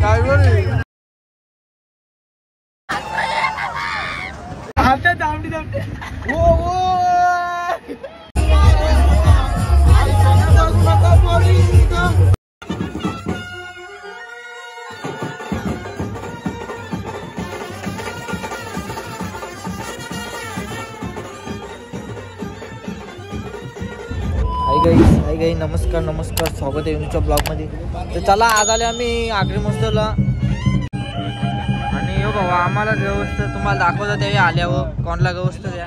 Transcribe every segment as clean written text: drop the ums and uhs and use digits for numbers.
हाय गाई नमस्कार स्वागत आहे तुमच्या ब्लॉग मध्ये. तर चला आज आले आम्ही आगरी मस्तला आणि हो बाबा आम्हाला व्यवस्था तुम्हाला दाखवतो त्यावेळी आल्यावर कोणला व्यवस्था द्या.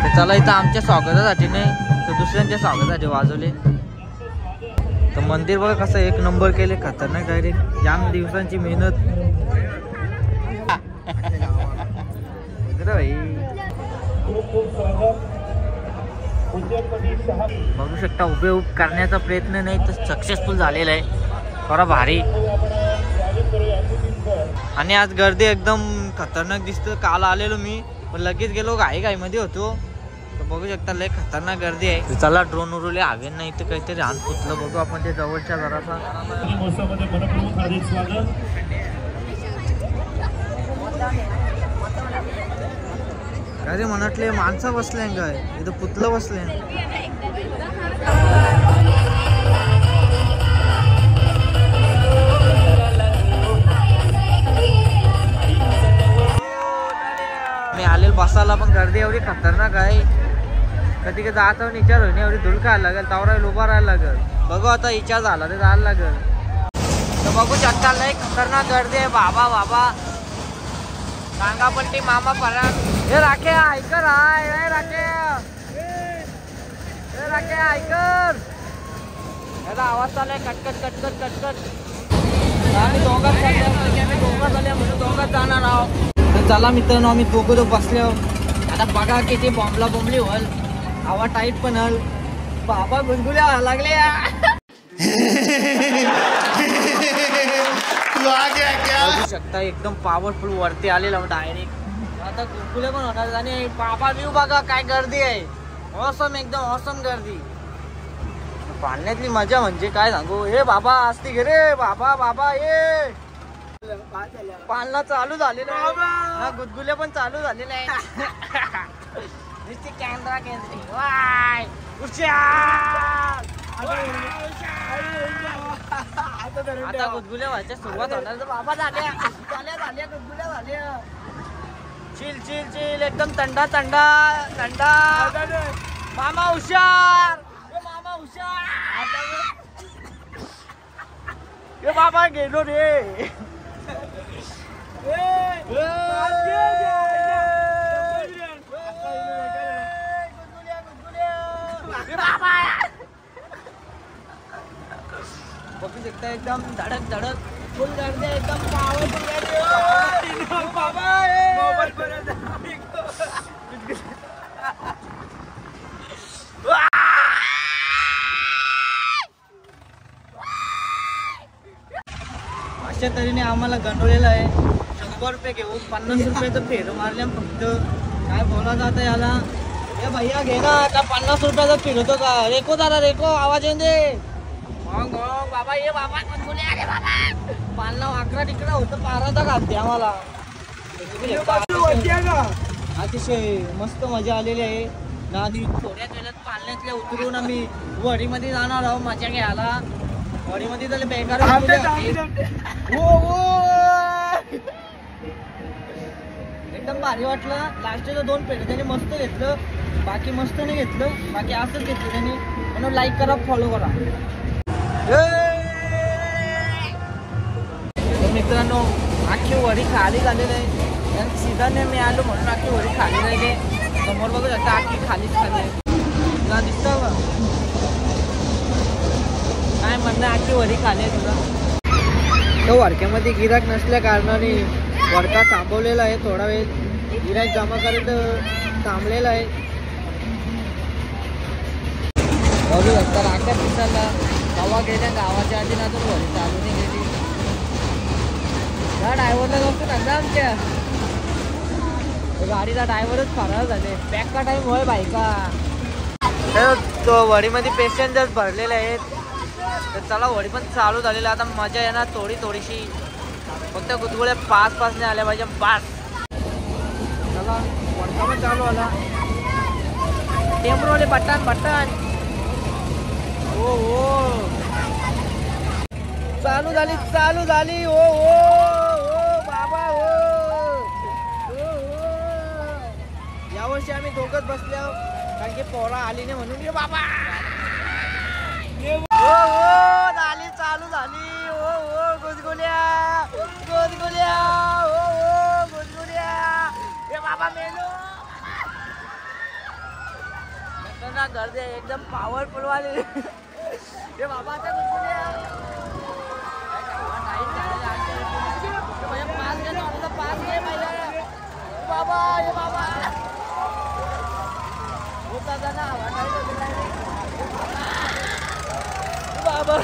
तर चला इथं आमच्या स्वागतासाठी नाही तर दुसऱ्यांच्या स्वागतासाठी वाजवले. तर मंदिर बघा कसं एक नंबर केले खतरनाक डायरेक्ट जाम दिवसांची मेहनत भाई. बघू शकता उभे करण्याचा प्रयत्न नाही तर सक्सेसफुल झालेला आहे. थोडा भारी आणि आज गर्दी एकदम खतरनाक दिसतं. काल आलेलो मी पण लगेच गेलो घाईमध्ये होतो. तर बघू शकता लय खतरनाक गर्दी आहे. चला ड्रोन उरवले हवे नाही तर काहीतरी हात फुटलं. बघू आपण ते जवळच्या जरासा अरे म्हणटले माणसं बसले काय इथं पुतलं बसले. मी आलेल बसायला पण गर्दी एवढी खतरनाक आहे. कधी कधी जाता विचार होईन एवढी धूल खायला लागेल तावरा उभा राहायला लागेल. बघू आता विचार झाला ते जायला लागेल. तर बघू शकता लय खतरनाक गर्दी आहे. बाबा बाबा सांगापट्टी मामा पराग हे राखे ऐकर आहे राखे ऐकर याचा आवाज चालू आहे कटकट कटकट कटकट. आम्ही दोघात झाल्या म्हणून दोघात जाणार आहोत. तर चला मित्रांनो आम्ही दोघं बसले आता बघा किती बॉम्बला बोंबली होल आवाज टाईट पण हल. बाबा गुलगुल्या लागले बघू शकता एकदम पॉवरफुल वरती आलेला डायरेक्ट. आता गुलगुले पण होणार आणि बाबा व्ह्यू बघा काय गर्दी आहे. ऑसम एकदम ऑसम गर्दी. पाण्यातली मजा म्हणजे काय सांगू. हे बाबा असती घे रे बाबा बाबा ये पालना चालू झालेलं आहे. गुदगुले पण चालू झालेले आहे. कॅमेरा वाय आता गुदगुल्या व्हायच्या सुरुवात होणार. तर बाबा झाल्या गुदगुल्या झाल्या. चिल चिल चिल एकदम थंडा थंडा थंडा. मामा हुशार मामा हुशार. ये बाबा गेलो रे. बघू शकता एकदम धडक धडक फुल गर्दी एकदम पावरफुल गर्दी. बाबा अशा तऱ्हेने आम्हाला गंडवलेलं आहे. 100 रुपये घेऊ 50 रुपयाचं फेर मारल्या फक्त. काय बोला जात याला ए भैया घे ना का 50 रुपयाचा फिरवतो का. रेको जरा रेको आवाज येऊन दे. मग बाबा ये बाबा अरे बाबा पालना वाकडा तिकडा होतं पाराचा घालते आम्हाला. अतिशय मस्त मजा आलेली आहे. ना आधी थोड्याच वेळात पालण्यातल्या उतरून आम्ही वडीमध्ये जाणार आहोत मजा घ्यायला. वडीमध्ये झाले बेकार एकदम भारी वाटलं. लास्टचं 2 पेढे त्याने मस्त घेतलं. बाकी मस्त नाही घेतलं. बाकी असंच घेतलं त्याने. म्हणून लाईक करा फॉलो करा. मित्रांनो आखी वडी खाली झालेली आहे. सीधाने मी आलो म्हणून आखी वडी खाली राहिली. समोर बघू शकता आखी खालीच खाली आहे. तुला दिसतं का काय म्हणणं आखी वडी खाली आहे तुला. तो वडक्यामध्ये गिराक नसल्या कारणाने वडका थांबवलेला आहे. थोडा वेळ गिराक जमा करत थांबलेला आहे. बघू शकता राख्या दिसायला गावा गेल्या गावाच्या आधी ना तर वडी चालू नाही गेली. त्या ड्रायव्हरला जास्त सांगा आमच्या गाडीचा ड्रायव्हरच फरार झाले. पॅक का टाईम होय बायका. तो वडीमध्ये पॅसेंजर्स भरलेले आहेत. तर चला वडी पण चालू झालेला आता मजा येणार थोडीशी. फक्त गुदगुल्या पाच नाही आल्या पाहिजे पाच. चला वर्षावर चालू आला टेम्परोले बटन बटन. हो हो चालू झाली. हो हो हो बाबा हो. यावर्षी आम्ही दोघच बसले आहोत कारण की पोरा आली नाही म्हणून. ये बाबा हो हो झाली चालू झाली. हो हो गुदगुल्या हो हो गुदगुल्या. ये बाबा मेलो ना गर्दी एकदम पॉवरफुल वाली. ये बाबा आता गुदगुल्या पास घे बाबा. ये बाबा होता ना बाबा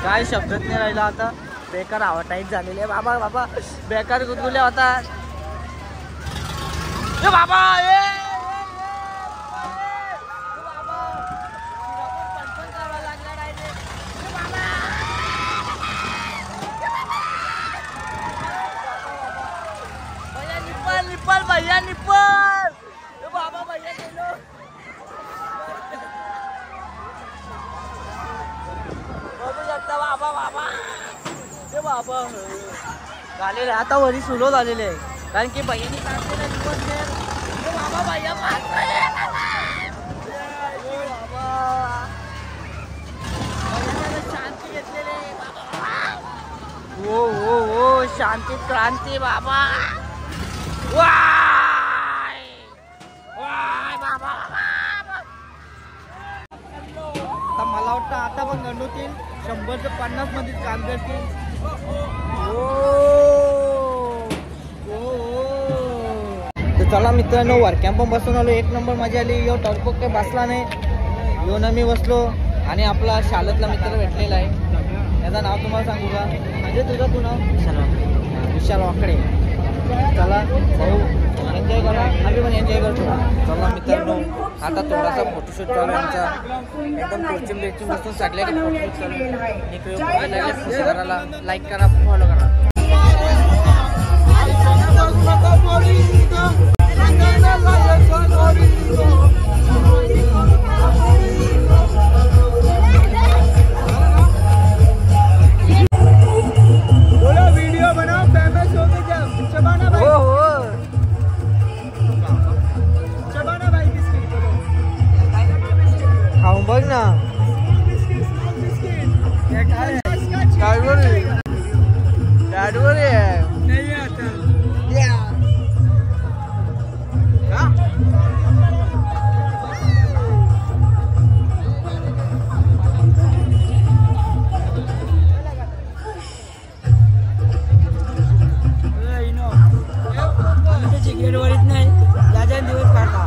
काय शब्दच नाही राहिला आता. बेकार टाईट झालेले आहे बाबा. बाबा बेकार गुदगुल्या होता. ए बाबा निप्पल भैया निप्पल. बाबा भैया गेलो. बघू शकता बाबा बाबा. ते बाबा झालेले आता वरी सुलो झालेले आहे कारण की भैयानी काढलेला निप्पल. बाबा भैया शांती घेतलेले. हो हो हो शांती क्रांती बाबा. वाय वाय बाबा. आता मला वाटतं आता पण गणवतील 100-50 मध्ये काम करतील. तर चला मित्रांनो वरकॅम्प पण बसून आलो. 1 नंबर मजा आली. यो टर्को काही बसला नाही. यो ना मी बसलो आणि आपला शाळेतला मित्र भेटलेला आहे. याचं नाव तुम्हाला सांगू का म्हणजे तुझं तू नाव विशाल वाकडे. चला भाऊ एन्जॉय करा आम्ही पण एन्जॉय करतो. चला मित्रांनो आता थोडासा फोटोशूट चालू आहे आमचा. एकदम कोचिंग बसून सगळे फोटोशूट चालू. करायला लाईक करा फॉलो करा. बघ ना कॅडबरी आहे. गेटवरीच नाही राजा दिवस काढता.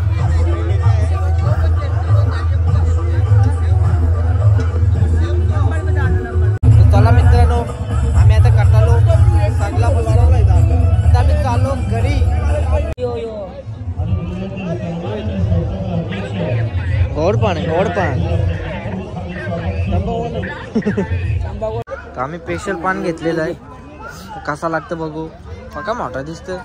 चला मित्रांनो आम्ही आता कटालो सगळा बसलो. आता आम्ही चाललो घरी. गोडपान आम्ही स्पेशल पान घेतलेलं आहे. कसा लागतं बघू. पक्का मोठा दिसतं.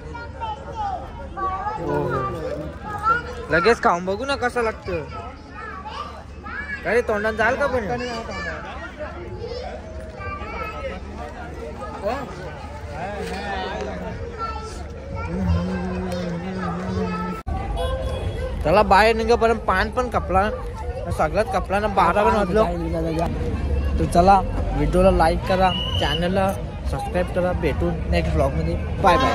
लगेच खाऊन बघू ना कसं लागतं. अरे तोंडात जाल का पण. त्याला बाहेर निघेपर्यंत पान पण कपला सगळ्यात कपला ना 12 पण वाजलं. तर चला व्हिडिओला लाईक करा चॅनलला सबस्क्राईब करा. भेटून नेक्स्ट ब्लॉग मध्ये. Bye bye.